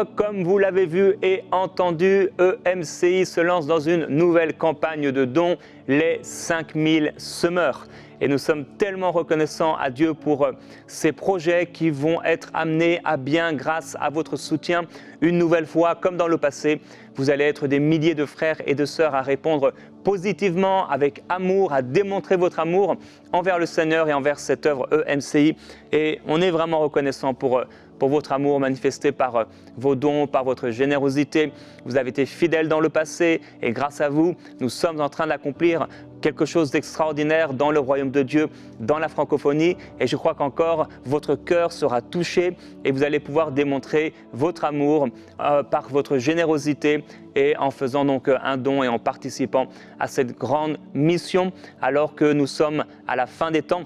comme vous l'avez vu et entendu, EMCI se lance dans une nouvelle campagne de dons, les 5000 semeurs. Et nous sommes tellement reconnaissants à Dieu pour ces projets qui vont être amenés à bien grâce à votre soutien. Une nouvelle fois, comme dans le passé, vous allez être des milliers de frères et de sœurs à répondre positivement, avec amour, à démontrer votre amour envers le Seigneur et envers cette œuvre EMCI. Et on est vraiment reconnaissant pour votre amour manifesté par vos dons, par votre générosité. Vous avez été fidèles dans le passé et grâce à vous, nous sommes en train d'accomplir quelque chose d'extraordinaire dans le royaume de Dieu, dans la francophonie. Et je crois qu'encore, votre cœur sera touché et vous allez pouvoir démontrer votre amour par votre générosité et en faisant donc un don et en participant à cette grande mission alors que nous sommes à la fin des temps.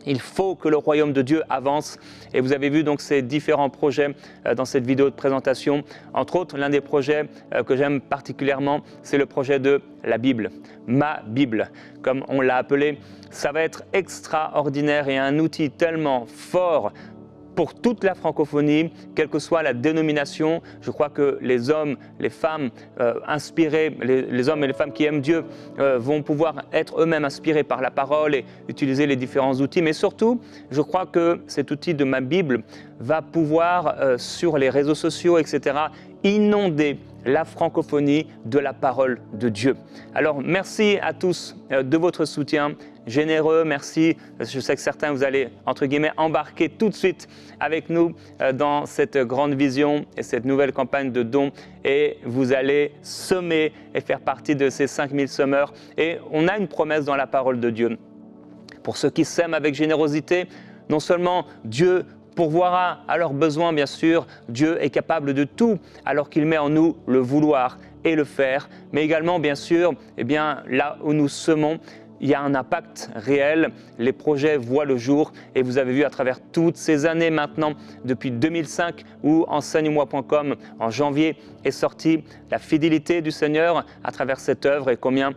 Il faut que le royaume de Dieu avance et vous avez vu donc ces différents projets dans cette vidéo de présentation. Entre autres, l'un des projets que j'aime particulièrement, c'est le projet de la Bible, ma Bible, comme on l'a appelé. Ça va être extraordinaire et un outil tellement fort pour toute la francophonie, quelle que soit la dénomination. Je crois que les hommes, les femmes inspirés, les hommes et les femmes qui aiment Dieu vont pouvoir être eux-mêmes inspirés par la parole et utiliser les différents outils. Mais surtout, je crois que cet outil de ma Bible va pouvoir, sur les réseaux sociaux, etc., inonder la francophonie de la parole de Dieu. Alors, merci à tous de votre soutien généreux, merci. Je sais que certains, vous allez, entre guillemets, embarquer tout de suite avec nous dans cette grande vision et cette nouvelle campagne de dons et vous allez semer et faire partie de ces 5000 semeurs. Et on a une promesse dans la parole de Dieu. Pour ceux qui sèment avec générosité, non seulement Dieu pourvoira à leurs besoins, bien sûr, Dieu est capable de tout alors qu'il met en nous le vouloir et le faire, mais également, bien sûr, là où nous semons, il y a un impact réel, les projets voient le jour et vous avez vu à travers toutes ces années maintenant, depuis 2005 où enseigne-moi.com en janvier est sorti, la fidélité du Seigneur à travers cette œuvre et combien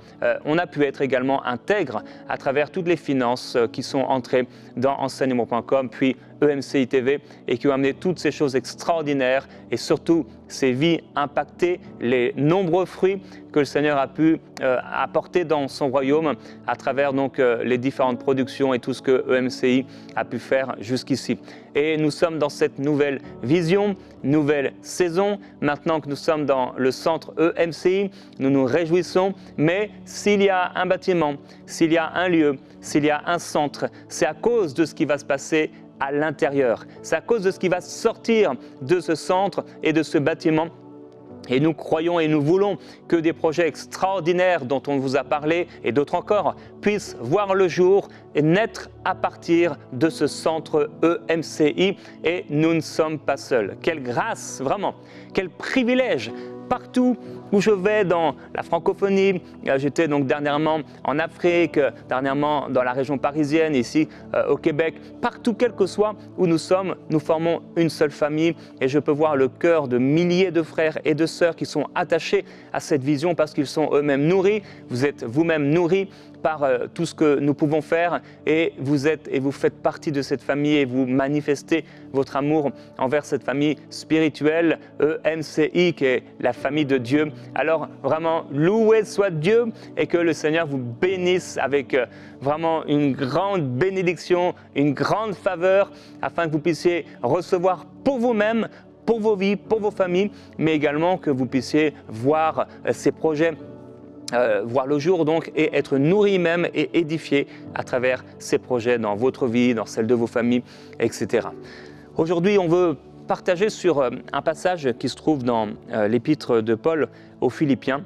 on a pu être également intègre à travers toutes les finances qui sont entrées dans enseigne-moi.com, puis EMCI TV et qui ont amené toutes ces choses extraordinaires et surtout ces vies impactées, les nombreux fruits que le Seigneur a pu apporter dans son royaume à travers donc les différentes productions et tout ce que EMCI a pu faire jusqu'ici. Et nous sommes dans cette nouvelle vision, nouvelle saison. Maintenant que nous sommes dans le centre EMCI, nous nous réjouissons. Mais s'il y a un bâtiment, s'il y a un lieu, s'il y a un centre, c'est à cause de ce qui va se passer à l'intérieur. C'est à cause de ce qui va sortir de ce centre et de ce bâtiment. Et nous croyons et nous voulons que des projets extraordinaires dont on vous a parlé et d'autres encore puissent voir le jour et naître à partir de ce centre EMCI. Et nous ne sommes pas seuls. Quelle grâce, vraiment, quel privilège! Partout où je vais dans la francophonie, j'étais donc dernièrement en Afrique, dernièrement dans la région parisienne, ici au Québec, partout quel que soit où nous sommes, nous formons une seule famille et je peux voir le cœur de milliers de frères et de sœurs qui sont attachés à cette vision parce qu'ils sont eux-mêmes nourris, vous êtes vous-même nourris par tout ce que nous pouvons faire et vous faites partie de cette famille et vous manifestez votre amour envers cette famille spirituelle EMCI qui est la famille de Dieu. Alors vraiment, loué soit Dieu et que le Seigneur vous bénisse avec vraiment une grande bénédiction, une grande faveur afin que vous puissiez recevoir pour vous-même, pour vos vies, pour vos familles, mais également que vous puissiez voir ces projets voir le jour donc et être nourri même et édifié à travers ces projets dans votre vie, dans celle de vos familles, etc. Aujourd'hui, on veut partager sur un passage qui se trouve dans l'épître de Paul aux Philippiens.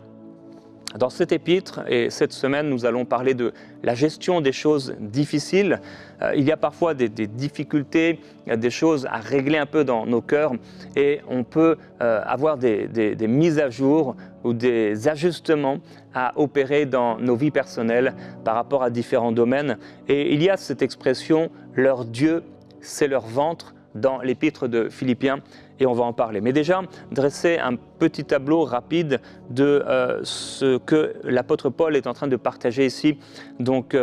Dans cet épître, et cette semaine, nous allons parler de la gestion des choses difficiles. Il y a parfois des difficultés, des choses à régler un peu dans nos cœurs et on peut avoir des mises à jour ou des ajustements à opérer dans nos vies personnelles par rapport à différents domaines. Et il y a cette expression « leur Dieu, c'est leur ventre ». dans l'épître de Philippiens et on va en parler. Mais déjà, dresser un petit tableau rapide de ce que l'apôtre Paul est en train de partager ici, donc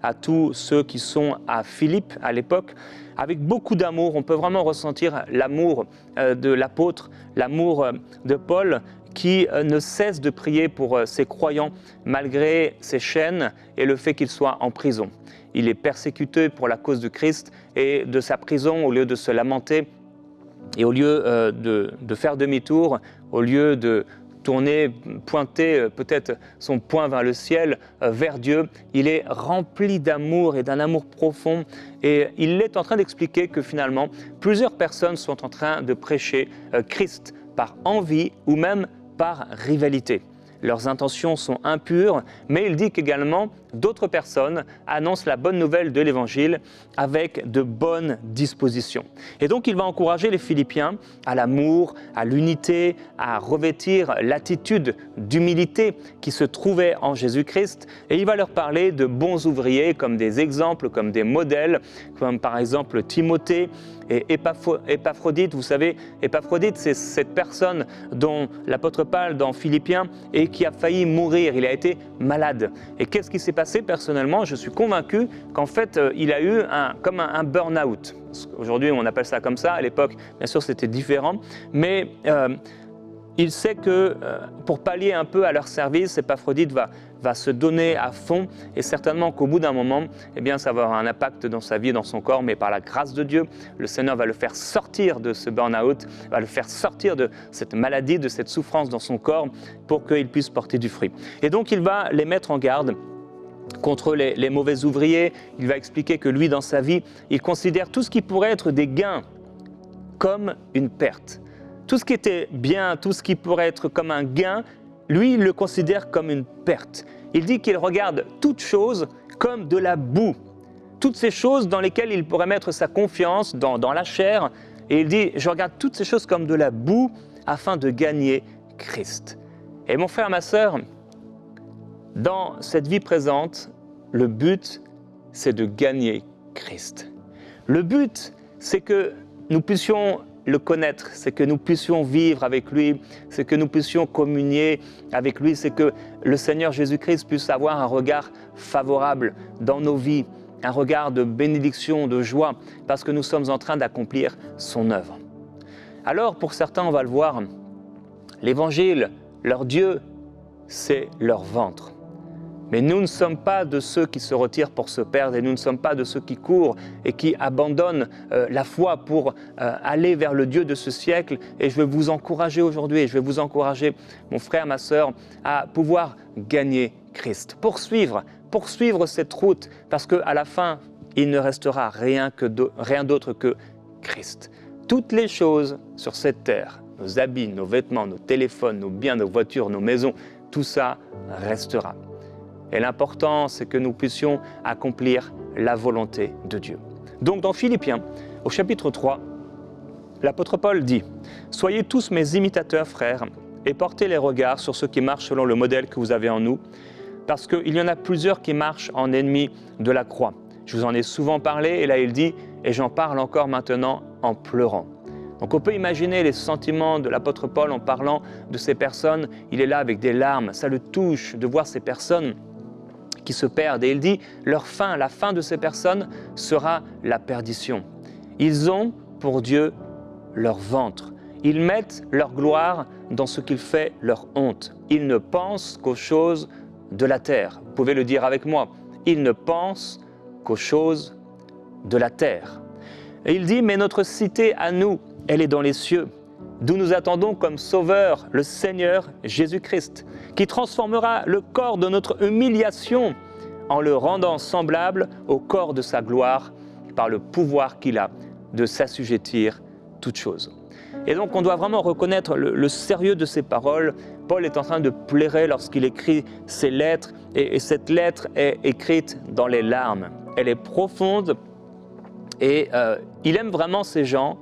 à tous ceux qui sont à Philippe à l'époque. Avec beaucoup d'amour, on peut vraiment ressentir l'amour de l'apôtre, l'amour de Paul, qui ne cesse de prier pour ses croyants malgré ses chaînes et le fait qu'il soit en prison. Il est persécuté pour la cause de Christ et de sa prison, au lieu de se lamenter et au lieu de faire demi-tour, au lieu de tourner, pointer peut-être son poing vers le ciel, vers Dieu, il est rempli d'amour et d'un amour profond et il est en train d'expliquer que finalement plusieurs personnes sont en train de prêcher Christ par envie ou même par rivalité. Leurs intentions sont impures, mais il dit qu'également d'autres personnes annoncent la bonne nouvelle de l'Évangile avec de bonnes dispositions. Et donc il va encourager les Philippiens à l'amour, à l'unité, à revêtir l'attitude d'humilité qui se trouvait en Jésus-Christ. Et il va leur parler de bons ouvriers comme des exemples, comme des modèles, comme par exemple Timothée et Épaphrodite. Vous savez, Épaphrodite, c'est cette personne dont l'apôtre parle dans Philippiens et qui a failli mourir, il a été malade. Et qu'est-ce qui s'est passé personnellement? Je suis convaincu qu'en fait, il a eu comme un burn-out. Aujourd'hui, on appelle ça comme ça. À l'époque, bien sûr, c'était différent. Mais il sait que pour pallier un peu à leur service, Épaphrodite va se donner à fond et certainement qu'au bout d'un moment, eh bien, ça va avoir un impact dans sa vie, dans son corps, mais par la grâce de Dieu, le Seigneur va le faire sortir de ce burn-out, va le faire sortir de cette maladie, de cette souffrance dans son corps pour qu'il puisse porter du fruit. Et donc, il va les mettre en garde contre les mauvais ouvriers. Il va expliquer que lui, dans sa vie, il considère tout ce qui pourrait être des gains comme une perte. Tout ce qui était bien, tout ce qui pourrait être comme un gain, lui, il le considère comme une perte. Il dit qu'il regarde toutes choses comme de la boue. Toutes ces choses dans lesquelles il pourrait mettre sa confiance dans la chair. Et il dit, je regarde toutes ces choses comme de la boue afin de gagner Christ. Et mon frère, ma sœur, dans cette vie présente, le but, c'est de gagner Christ. Le but, c'est que nous puissions le connaître, c'est que nous puissions vivre avec lui, c'est que nous puissions communier avec lui, c'est que le Seigneur Jésus-Christ puisse avoir un regard favorable dans nos vies, un regard de bénédiction, de joie, parce que nous sommes en train d'accomplir son œuvre. Alors, pour certains, on va le voir, l'Évangile, leur Dieu, c'est leur ventre. Mais nous ne sommes pas de ceux qui se retirent pour se perdre et nous ne sommes pas de ceux qui courent et qui abandonnent la foi pour aller vers le Dieu de ce siècle. Et je veux vous encourager aujourd'hui, et je vais vous encourager, mon frère, ma sœur, à pouvoir gagner Christ. Poursuivre cette route parce qu'à la fin, il ne restera rien d'autre que Christ. Toutes les choses sur cette terre, nos habits, nos vêtements, nos téléphones, nos biens, nos voitures, nos maisons, tout ça restera. Et l'important, c'est que nous puissions accomplir la volonté de Dieu. Donc dans Philippiens, au chapitre 3, l'apôtre Paul dit « Soyez tous mes imitateurs, frères, et portez les regards sur ceux qui marchent selon le modèle que vous avez en nous, parce qu'il y en a plusieurs qui marchent en ennemis de la croix. Je vous en ai souvent parlé, et là il dit « Et j'en parle encore maintenant en pleurant ». Donc on peut imaginer les sentiments de l'apôtre Paul en parlant de ces personnes. Il est là avec des larmes, ça le touche de voir ces personnes qui se perdent. Et il dit, la fin de ces personnes sera la perdition. Ils ont pour Dieu leur ventre. Ils mettent leur gloire dans ce qu'il fait leur honte. Ils ne pensent qu'aux choses de la terre. Vous pouvez le dire avec moi. Ils ne pensent qu'aux choses de la terre. Et il dit, mais notre cité à nous, elle est dans les cieux, d'où nous attendons comme sauveur le Seigneur Jésus-Christ, qui transformera le corps de notre humiliation en le rendant semblable au corps de sa gloire par le pouvoir qu'il a de s'assujettir toutes choses. Et donc on doit vraiment reconnaître le sérieux de ces paroles. Paul est en train de pleurer lorsqu'il écrit ces lettres et cette lettre est écrite dans les larmes. Elle est profonde et il aime vraiment ces gens.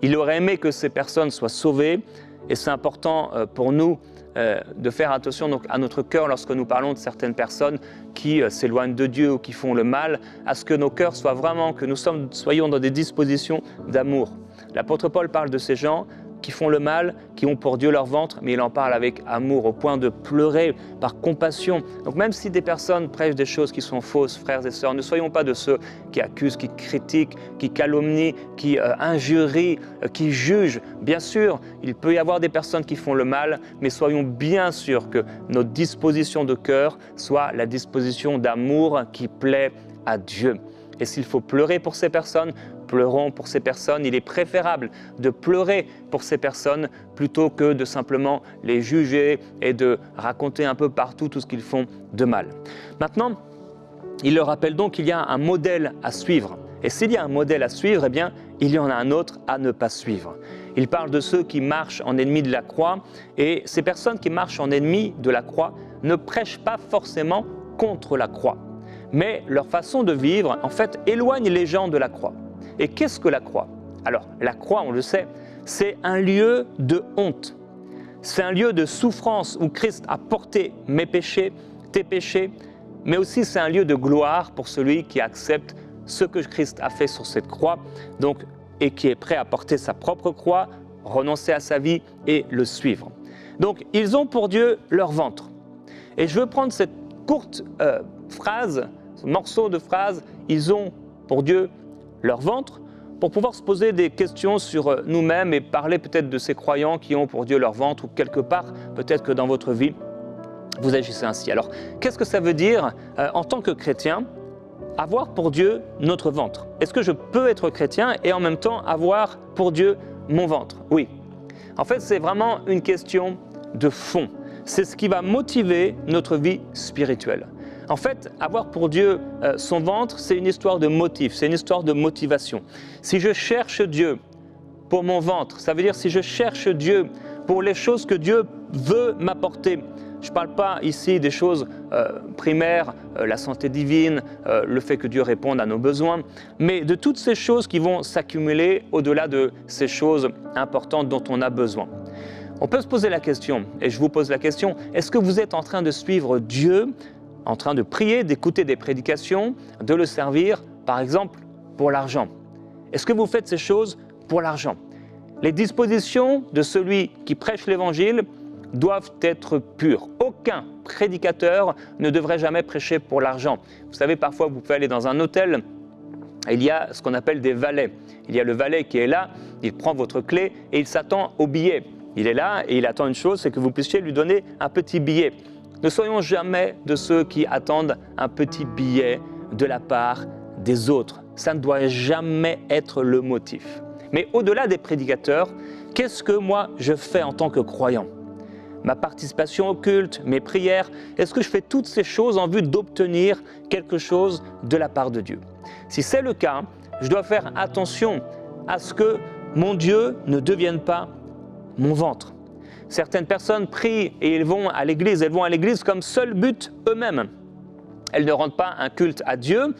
Il aurait aimé que ces personnes soient sauvées et c'est important pour nous de faire attention donc, à notre cœur lorsque nous parlons de certaines personnes qui s'éloignent de Dieu ou qui font le mal, à ce que nos cœurs soient vraiment, que nous soyons dans des dispositions d'amour. L'apôtre Paul parle de ces gens qui font le mal, qui ont pour Dieu leur ventre, mais il en parle avec amour, au point de pleurer par compassion. Donc même si des personnes prêchent des choses qui sont fausses, frères et sœurs, ne soyons pas de ceux qui accusent, qui critiquent, qui calomnient, qui injurient, qui jugent. Bien sûr, il peut y avoir des personnes qui font le mal, mais soyons bien sûrs que notre disposition de cœur soit la disposition d'amour qui plaît à Dieu. Et s'il faut pleurer pour ces personnes, pleurons pour ces personnes. Il est préférable de pleurer pour ces personnes plutôt que de simplement les juger et de raconter un peu partout tout ce qu'ils font de mal. Maintenant, il leur rappelle donc qu'il y a un modèle à suivre. Et s'il y a un modèle à suivre, eh bien, il y en a un autre à ne pas suivre. Il parle de ceux qui marchent en ennemis de la croix, et ces personnes qui marchent en ennemis de la croix ne prêchent pas forcément contre la croix. Mais leur façon de vivre, en fait, éloigne les gens de la croix. Et qu'est-ce que la croix? Alors, la croix, on le sait, c'est un lieu de honte. C'est un lieu de souffrance où Christ a porté mes péchés, tes péchés, mais aussi c'est un lieu de gloire pour celui qui accepte ce que Christ a fait sur cette croix, donc, et qui est prêt à porter sa propre croix, renoncer à sa vie et le suivre. Donc, ils ont pour Dieu leur ventre. Et je veux prendre cette courte phrase, ce morceau de phrase, ils ont pour Dieu leur ventre, pour pouvoir se poser des questions sur nous-mêmes et parler peut-être de ces croyants qui ont pour Dieu leur ventre, ou quelque part, peut-être que dans votre vie, vous agissez ainsi. Alors, qu'est-ce que ça veut dire en tant que chrétien, avoir pour Dieu notre ventre? Est-ce que je peux être chrétien et en même temps avoir pour Dieu mon ventre? Oui. En fait, c'est vraiment une question de fond. C'est ce qui va motiver notre vie spirituelle. En fait, avoir pour Dieu son ventre, c'est une histoire de motif, c'est une histoire de motivation. Si je cherche Dieu pour mon ventre, ça veut dire si je cherche Dieu pour les choses que Dieu veut m'apporter. Je ne parle pas ici des choses primaires, la santé divine, le fait que Dieu réponde à nos besoins, mais de toutes ces choses qui vont s'accumuler au-delà de ces choses importantes dont on a besoin. On peut se poser la question, et je vous pose la question, est-ce que vous êtes en train de suivre Dieu, en train de prier, d'écouter des prédications, de le servir, par exemple, pour l'argent? Est-ce que vous faites ces choses pour l'argent? Les dispositions de celui qui prêche l'Évangile doivent être pures. Aucun prédicateur ne devrait jamais prêcher pour l'argent. Vous savez, parfois, vous pouvez aller dans un hôtel, il y a ce qu'on appelle des valets. Il y a le valet qui est là, il prend votre clé et il s'attend au billet. Il est là et il attend une chose, c'est que vous puissiez lui donner un petit billet. Ne soyons jamais de ceux qui attendent un petit billet de la part des autres. Ça ne doit jamais être le motif. Mais au-delà des prédicateurs, qu'est-ce que moi je fais en tant que croyant? Ma participation au culte, mes prières, est-ce que je fais toutes ces choses en vue d'obtenir quelque chose de la part de Dieu? Si c'est le cas, je dois faire attention à ce que mon Dieu ne devienne pas mon ventre. Certaines personnes prient et elles vont à l'église comme seul but eux-mêmes. Elles ne rendent pas un culte à Dieu,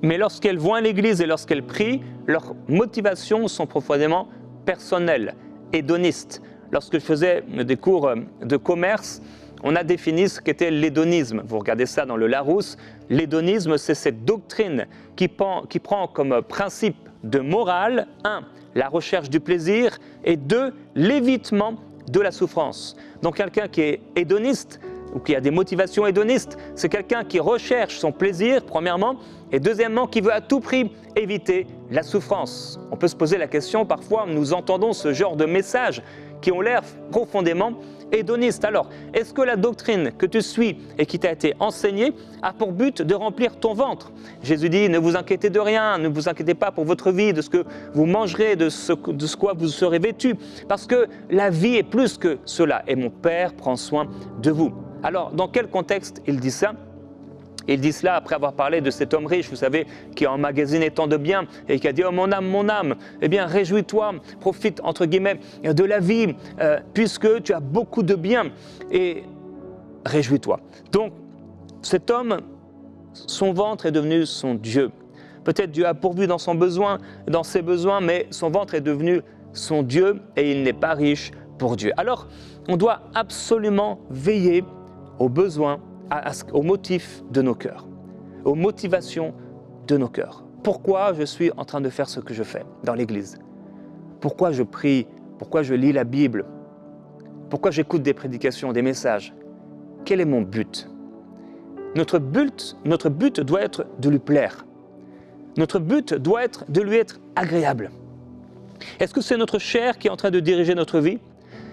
mais lorsqu'elles vont à l'église et lorsqu'elles prient, leurs motivations sont profondément personnelles, hédonistes. Lorsque je faisais des cours de commerce, on a défini ce qu'était l'hédonisme. Vous regardez ça dans le Larousse. L'hédonisme, c'est cette doctrine qui prend comme principe de morale, 1, la recherche du plaisir, et 2, l'évitement de la souffrance. Donc quelqu'un qui est hédoniste, ou qui a des motivations hédonistes, c'est quelqu'un qui recherche son plaisir, premièrement, et deuxièmement, qui veut à tout prix éviter la souffrance. On peut se poser la question, parfois, nous entendons ce genre de messages qui ont l'air profondément hédonistes. Alors, est-ce que la doctrine que tu suis et qui t'a été enseignée a pour but de remplir ton ventre? Jésus dit, ne vous inquiétez de rien, ne vous inquiétez pas pour votre vie, de ce que vous mangerez, de ce quoi vous serez vêtus, parce que la vie est plus que cela, et mon Père prend soin de vous. Alors, dans quel contexte il dit ça? Il dit cela après avoir parlé de cet homme riche, vous savez, qui a emmagasiné tant de biens et qui a dit « Oh mon âme, eh bien réjouis-toi, profite entre guillemets de la vie puisque tu as beaucoup de biens et réjouis-toi. » Donc cet homme, son ventre est devenu son Dieu. Peut-être Dieu a pourvu dans ses besoins, mais son ventre est devenu son Dieu et il n'est pas riche pour Dieu. Alors on doit absolument veiller aux besoins, aux motifs de nos cœurs, aux motivations de nos cœurs. Pourquoi je suis en train de faire ce que je fais dans l'Église? Pourquoi je prie? Pourquoi je lis la Bible? Pourquoi j'écoute des prédications, des messages? Quel est mon but? Notre but doit être de lui plaire. Notre but doit être de lui être agréable. Est-ce que c'est notre chair qui est en train de diriger notre vie?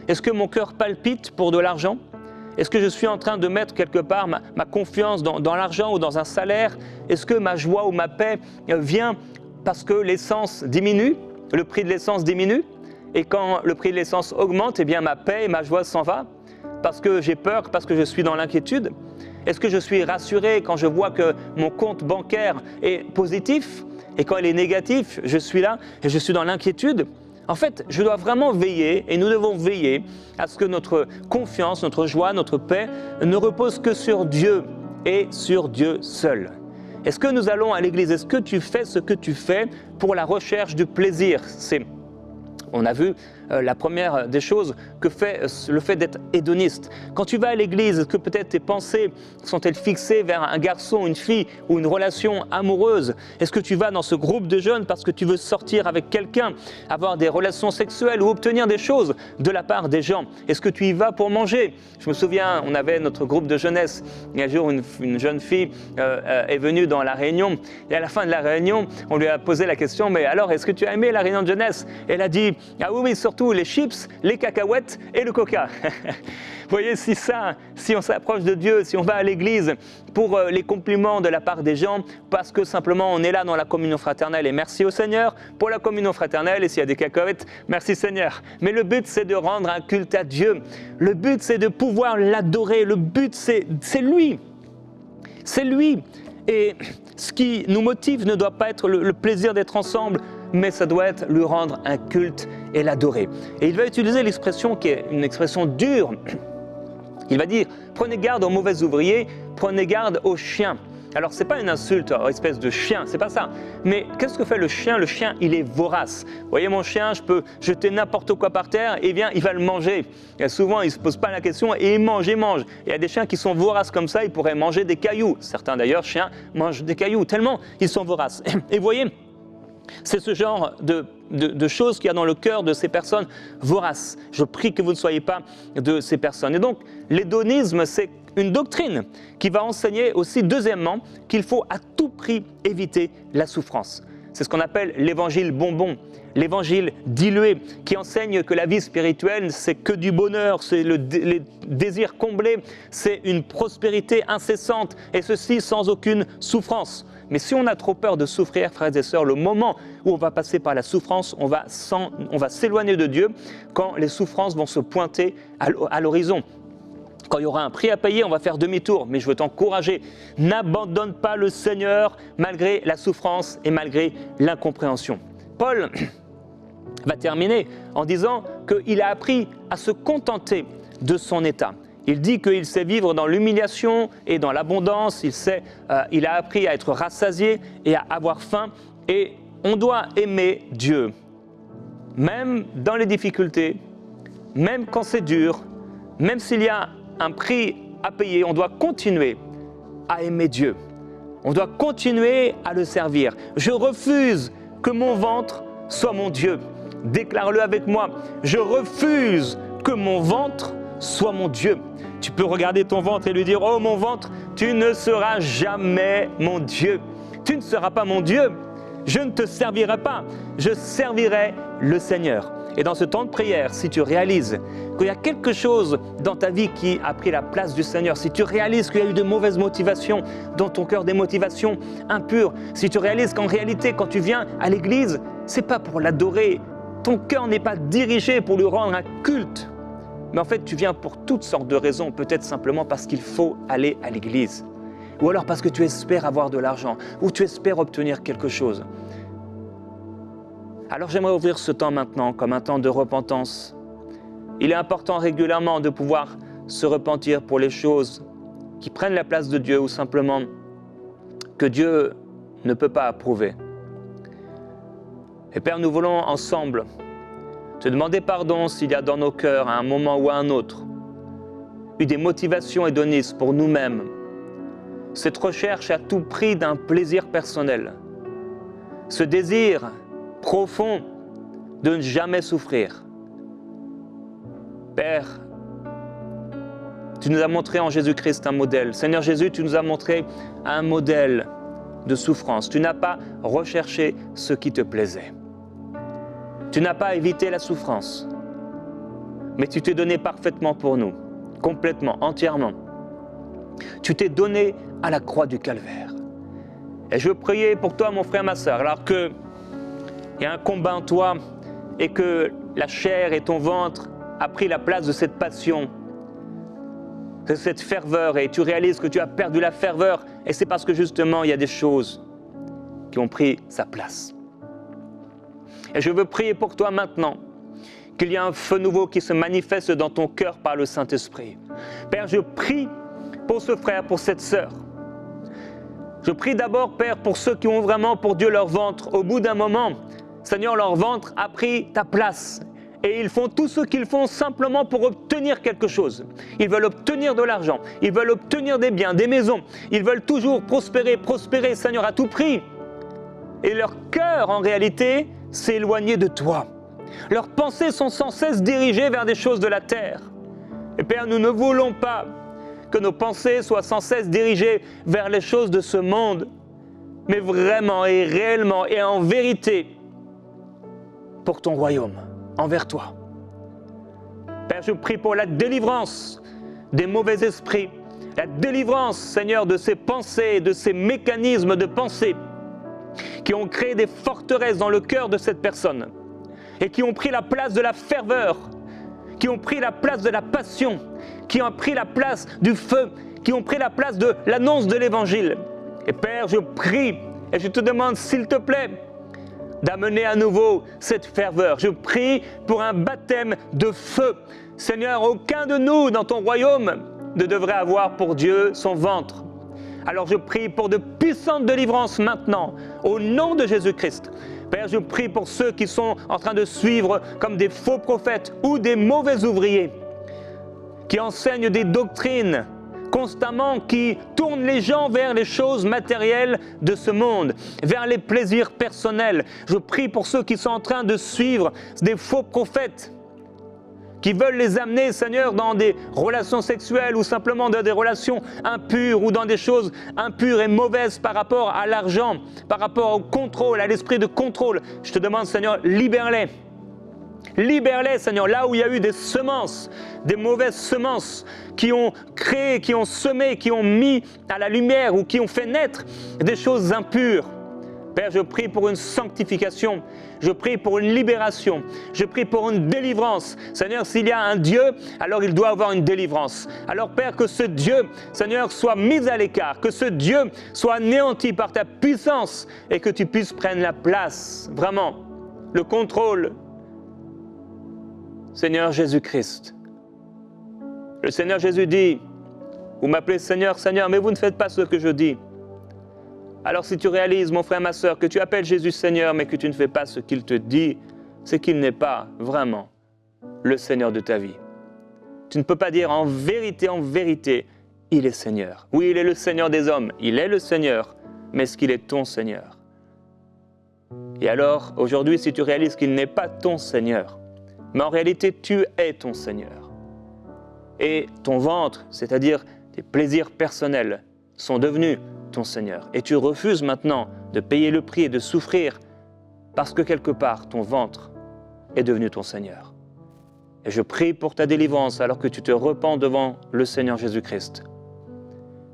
Est-ce que mon cœur palpite pour de l'argent? Est-ce que je suis en train de mettre quelque part ma confiance dans l'argent ou dans un salaire? Est-ce que ma joie ou ma paix vient parce que l'essence diminue, le prix de l'essence diminue? Et quand le prix de l'essence augmente, eh bien ma paix et ma joie s'en va? Parce que j'ai peur, parce que je suis dans l'inquiétude? Est-ce que je suis rassuré quand je vois que mon compte bancaire est positif? Et quand il est négatif, je suis là et je suis dans l'inquiétude? En fait, je dois vraiment veiller, et nous devons veiller à ce que notre confiance, notre joie, notre paix ne repose que sur Dieu et sur Dieu seul. Est-ce que nous allons à l'église? Est-ce que tu fais ce que tu fais pour la recherche du plaisir? On a vu la première des choses que fait le fait d'être hédoniste. Quand tu vas à l'église, est-ce que peut-être tes pensées sont-elles fixées vers un garçon, une fille ou une relation amoureuse? Est-ce que tu vas dans ce groupe de jeunes parce que tu veux sortir avec quelqu'un, avoir des relations sexuelles ou obtenir des choses de la part des gens? Est-ce que tu y vas pour manger? Je me souviens, on avait notre groupe de jeunesse. Et un jour, une jeune fille est venue dans la réunion. Et à la fin de la réunion, on lui a posé la question, mais alors, est-ce que tu as aimé la réunion de jeunesse? Elle a dit, ah oui, surtout les chips, les cacahuètes et le coca. Vous voyez, si on s'approche de Dieu, si on va à l'église pour les compliments de la part des gens, parce que simplement on est là dans la communion fraternelle, et merci au Seigneur pour la communion fraternelle, et s'il y a des cacahuètes, merci Seigneur. Mais le but, c'est de rendre un culte à Dieu. Le but, c'est de pouvoir l'adorer. Le but, c'est lui. C'est lui. Et ce qui nous motive ne doit pas être le plaisir d'être ensemble, mais ça doit être lui rendre un culte et l'adorer. Et il va utiliser l'expression qui est une expression dure. Il va dire, prenez garde aux mauvais ouvriers, prenez garde aux chiens. Alors, ce n'est pas une insulte, espèce de chien, c'est pas ça. Mais qu'est-ce que fait le chien? Le chien, il est vorace. Vous voyez, mon chien, je peux jeter n'importe quoi par terre, et bien, il va le manger. Et souvent, il ne se pose pas la question et il mange, il mange. Il y a des chiens qui sont voraces comme ça, ils pourraient manger des cailloux. Certains, d'ailleurs, chiens mangent des cailloux, tellement ils sont voraces. Et vous voyez, c'est ce genre de choses qu'il y a dans le cœur de ces personnes voraces. Je prie que vous ne soyez pas de ces personnes. Et donc, l'hédonisme, c'est une doctrine qui va enseigner aussi, deuxièmement, qu'il faut à tout prix éviter la souffrance. C'est ce qu'on appelle l'évangile bonbon, l'évangile dilué, qui enseigne que la vie spirituelle, c'est que du bonheur, c'est les désirs comblés, c'est une prospérité incessante, et ceci sans aucune souffrance. Mais si on a trop peur de souffrir, frères et sœurs, le moment où on va passer par la souffrance, on va s'éloigner de Dieu quand les souffrances vont se pointer à l'horizon. Quand il y aura un prix à payer, on va faire demi-tour. Mais je veux t'encourager, n'abandonne pas le Seigneur malgré la souffrance et malgré l'incompréhension. Paul va terminer en disant qu'il a appris à se contenter de son état. Il dit qu'il sait vivre dans l'humiliation et dans l'abondance, il a appris à être rassasié et à avoir faim. Et on doit aimer Dieu, même dans les difficultés, même quand c'est dur, même s'il y a un prix à payer, on doit continuer à aimer Dieu. On doit continuer à le servir. Je refuse que mon ventre soit mon Dieu. Déclare-le avec moi. Je refuse que mon ventre soit mon Dieu. Tu peux regarder ton ventre et lui dire, oh mon ventre, tu ne seras jamais mon Dieu. Tu ne seras pas mon Dieu. Je ne te servirai pas. Je servirai le Seigneur. Et dans ce temps de prière, si tu réalises qu'il y a quelque chose dans ta vie qui a pris la place du Seigneur, si tu réalises qu'il y a eu de mauvaises motivations dans ton cœur, des motivations impures, si tu réalises qu'en réalité, quand tu viens à l'église, ce n'est pas pour l'adorer, ton cœur n'est pas dirigé pour lui rendre un culte, mais en fait, tu viens pour toutes sortes de raisons, peut-être simplement parce qu'il faut aller à l'église, ou alors parce que tu espères avoir de l'argent, ou tu espères obtenir quelque chose. Alors j'aimerais ouvrir ce temps maintenant comme un temps de repentance. Il est important régulièrement de pouvoir se repentir pour les choses qui prennent la place de Dieu ou simplement que Dieu ne peut pas approuver. Et Père, nous voulons ensemble te demander pardon s'il y a dans nos cœurs, à un moment ou à un autre, eu des motivations hédonistes pour nous-mêmes, cette recherche à tout prix d'un plaisir personnel, ce désir profond de ne jamais souffrir. Père, tu nous as montré en Jésus-Christ un modèle. Seigneur Jésus, tu nous as montré un modèle de souffrance. Tu n'as pas recherché ce qui te plaisait. Tu n'as pas évité la souffrance, mais tu t'es donné parfaitement pour nous, complètement, entièrement. Tu t'es donné à la croix du calvaire. Et je veux prier pour toi, mon frère, ma sœur, alors qu'il y a un combat en toi et que la chair et ton ventre a pris la place de cette passion, de cette ferveur, et tu réalises que tu as perdu la ferveur, et c'est parce que justement il y a des choses qui ont pris sa place. Et je veux prier pour toi maintenant, qu'il y ait un feu nouveau qui se manifeste dans ton cœur par le Saint-Esprit. Père, je prie pour ce frère, pour cette sœur. Je prie d'abord, Père, pour ceux qui ont vraiment pour Dieu leur ventre. Au bout d'un moment, Seigneur, leur ventre a pris ta place. Et ils font tout ce qu'ils font simplement pour obtenir quelque chose. Ils veulent obtenir de l'argent, ils veulent obtenir des biens, des maisons. Ils veulent toujours prospérer, prospérer, Seigneur, à tout prix. Et leur cœur, en réalité, s'est éloigné de toi. Leurs pensées sont sans cesse dirigées vers des choses de la terre. Et Père, nous ne voulons pas que nos pensées soient sans cesse dirigées vers les choses de ce monde, mais vraiment et réellement et en vérité pour ton royaume, envers toi. Père, je prie pour la délivrance des mauvais esprits, la délivrance, Seigneur, de ces pensées, de ces mécanismes de pensée qui ont créé des forteresses dans le cœur de cette personne et qui ont pris la place de la ferveur, qui ont pris la place de la passion, qui ont pris la place du feu, qui ont pris la place de l'annonce de l'Évangile. Et Père, je prie et je te demande, s'il te plaît, d'amener à nouveau cette ferveur. Je prie pour un baptême de feu. Seigneur, aucun de nous dans ton royaume ne devrait avoir pour Dieu son ventre. Alors je prie pour de puissantes délivrances maintenant, au nom de Jésus-Christ. Père, je prie pour ceux qui sont en train de suivre comme des faux prophètes ou des mauvais ouvriers, qui enseignent des doctrines constamment, qui tournent les gens vers les choses matérielles de ce monde, vers les plaisirs personnels. Je prie pour ceux qui sont en train de suivre des faux prophètes, qui veulent les amener, Seigneur, dans des relations sexuelles ou simplement dans des relations impures ou dans des choses impures et mauvaises par rapport à l'argent, par rapport au contrôle, à l'esprit de contrôle. Je te demande, Seigneur, libère-les. Libère-les, Seigneur, là où il y a eu des semences, des mauvaises semences qui ont créé, qui ont semé, qui ont mis à la lumière ou qui ont fait naître des choses impures. Père, je prie pour une sanctification, je prie pour une libération, je prie pour une délivrance. Seigneur, s'il y a un Dieu, alors il doit avoir une délivrance. Alors Père, que ce Dieu, Seigneur, soit mis à l'écart, que ce Dieu soit anéanti par ta puissance et que tu puisses prendre la place, vraiment, le contrôle. Seigneur Jésus-Christ. Le Seigneur Jésus dit, vous m'appelez Seigneur, Seigneur, mais vous ne faites pas ce que je dis. Alors si tu réalises, mon frère, ma sœur, que tu appelles Jésus Seigneur, mais que tu ne fais pas ce qu'il te dit, c'est qu'il n'est pas vraiment le Seigneur de ta vie. Tu ne peux pas dire en vérité, il est Seigneur. Oui, il est le Seigneur des hommes, il est le Seigneur, mais est-ce qu'il est ton Seigneur? Et alors, aujourd'hui, si tu réalises qu'il n'est pas ton Seigneur, mais en réalité, tu es ton Seigneur. Et ton ventre, c'est-à-dire tes plaisirs personnels, sont devenus ton Seigneur. Et tu refuses maintenant de payer le prix et de souffrir parce que quelque part, ton ventre est devenu ton Seigneur. Et je prie pour ta délivrance alors que tu te repens devant le Seigneur Jésus-Christ.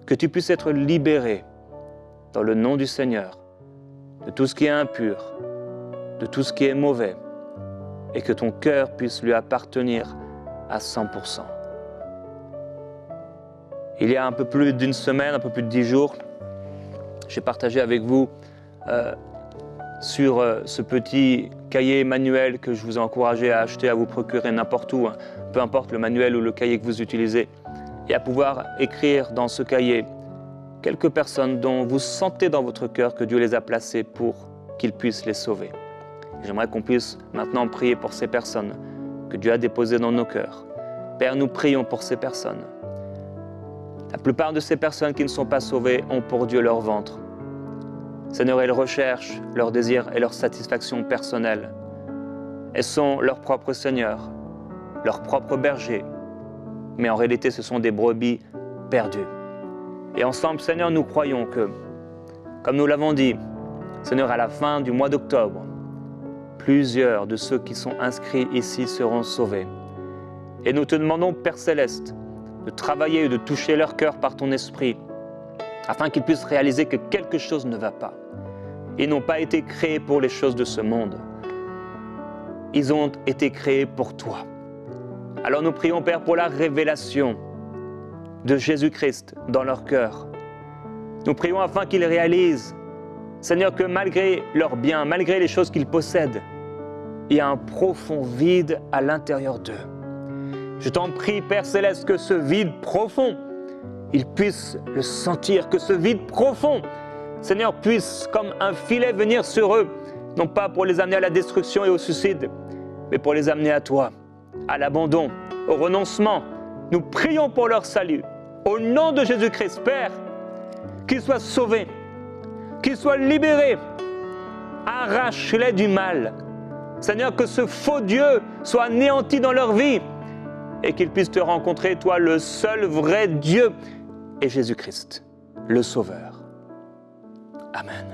Que tu puisses être libéré dans le nom du Seigneur de tout ce qui est impur, de tout ce qui est mauvais, et que ton cœur puisse lui appartenir à 100%. Il y a un peu plus d'une semaine, un peu plus de 10 jours, j'ai partagé avec vous sur ce petit cahier manuel que je vous ai encouragé à acheter, à vous procurer n'importe où, hein, peu importe le manuel ou le cahier que vous utilisez, et à pouvoir écrire dans ce cahier quelques personnes dont vous sentez dans votre cœur que Dieu les a placées pour qu'il puisse les sauver. J'aimerais qu'on puisse maintenant prier pour ces personnes que Dieu a déposées dans nos cœurs. Père, nous prions pour ces personnes. La plupart de ces personnes qui ne sont pas sauvées ont pour Dieu leur ventre. Seigneur, elles recherchent leur désir et leur satisfaction personnelle. Elles sont leurs propres seigneurs, leurs propres bergers. Mais en réalité, ce sont des brebis perdues. Et ensemble, Seigneur, nous croyons que, comme nous l'avons dit, Seigneur, à la fin du mois d'octobre, plusieurs de ceux qui sont inscrits ici seront sauvés. Et nous te demandons, Père Céleste, de travailler et de toucher leur cœur par ton esprit, afin qu'ils puissent réaliser que quelque chose ne va pas. Ils n'ont pas été créés pour les choses de ce monde. Ils ont été créés pour toi. Alors nous prions, Père, pour la révélation de Jésus-Christ dans leur cœur. Nous prions afin qu'ils réalisent, Seigneur, que malgré leurs biens, malgré les choses qu'ils possèdent, il y a un profond vide à l'intérieur d'eux. Je t'en prie, Père Céleste, que ce vide profond, ils puissent le sentir, que ce vide profond, Seigneur, puisse comme un filet venir sur eux, non pas pour les amener à la destruction et au suicide, mais pour les amener à toi, à l'abandon, au renoncement. Nous prions pour leur salut. Au nom de Jésus-Christ, Père, qu'ils soient sauvés, qu'ils soient libérés. Arrache-les du mal. Seigneur, que ce faux Dieu soit anéanti dans leur vie et qu'ils puissent te rencontrer, toi, le seul vrai Dieu, et Jésus-Christ, le Sauveur. Amen.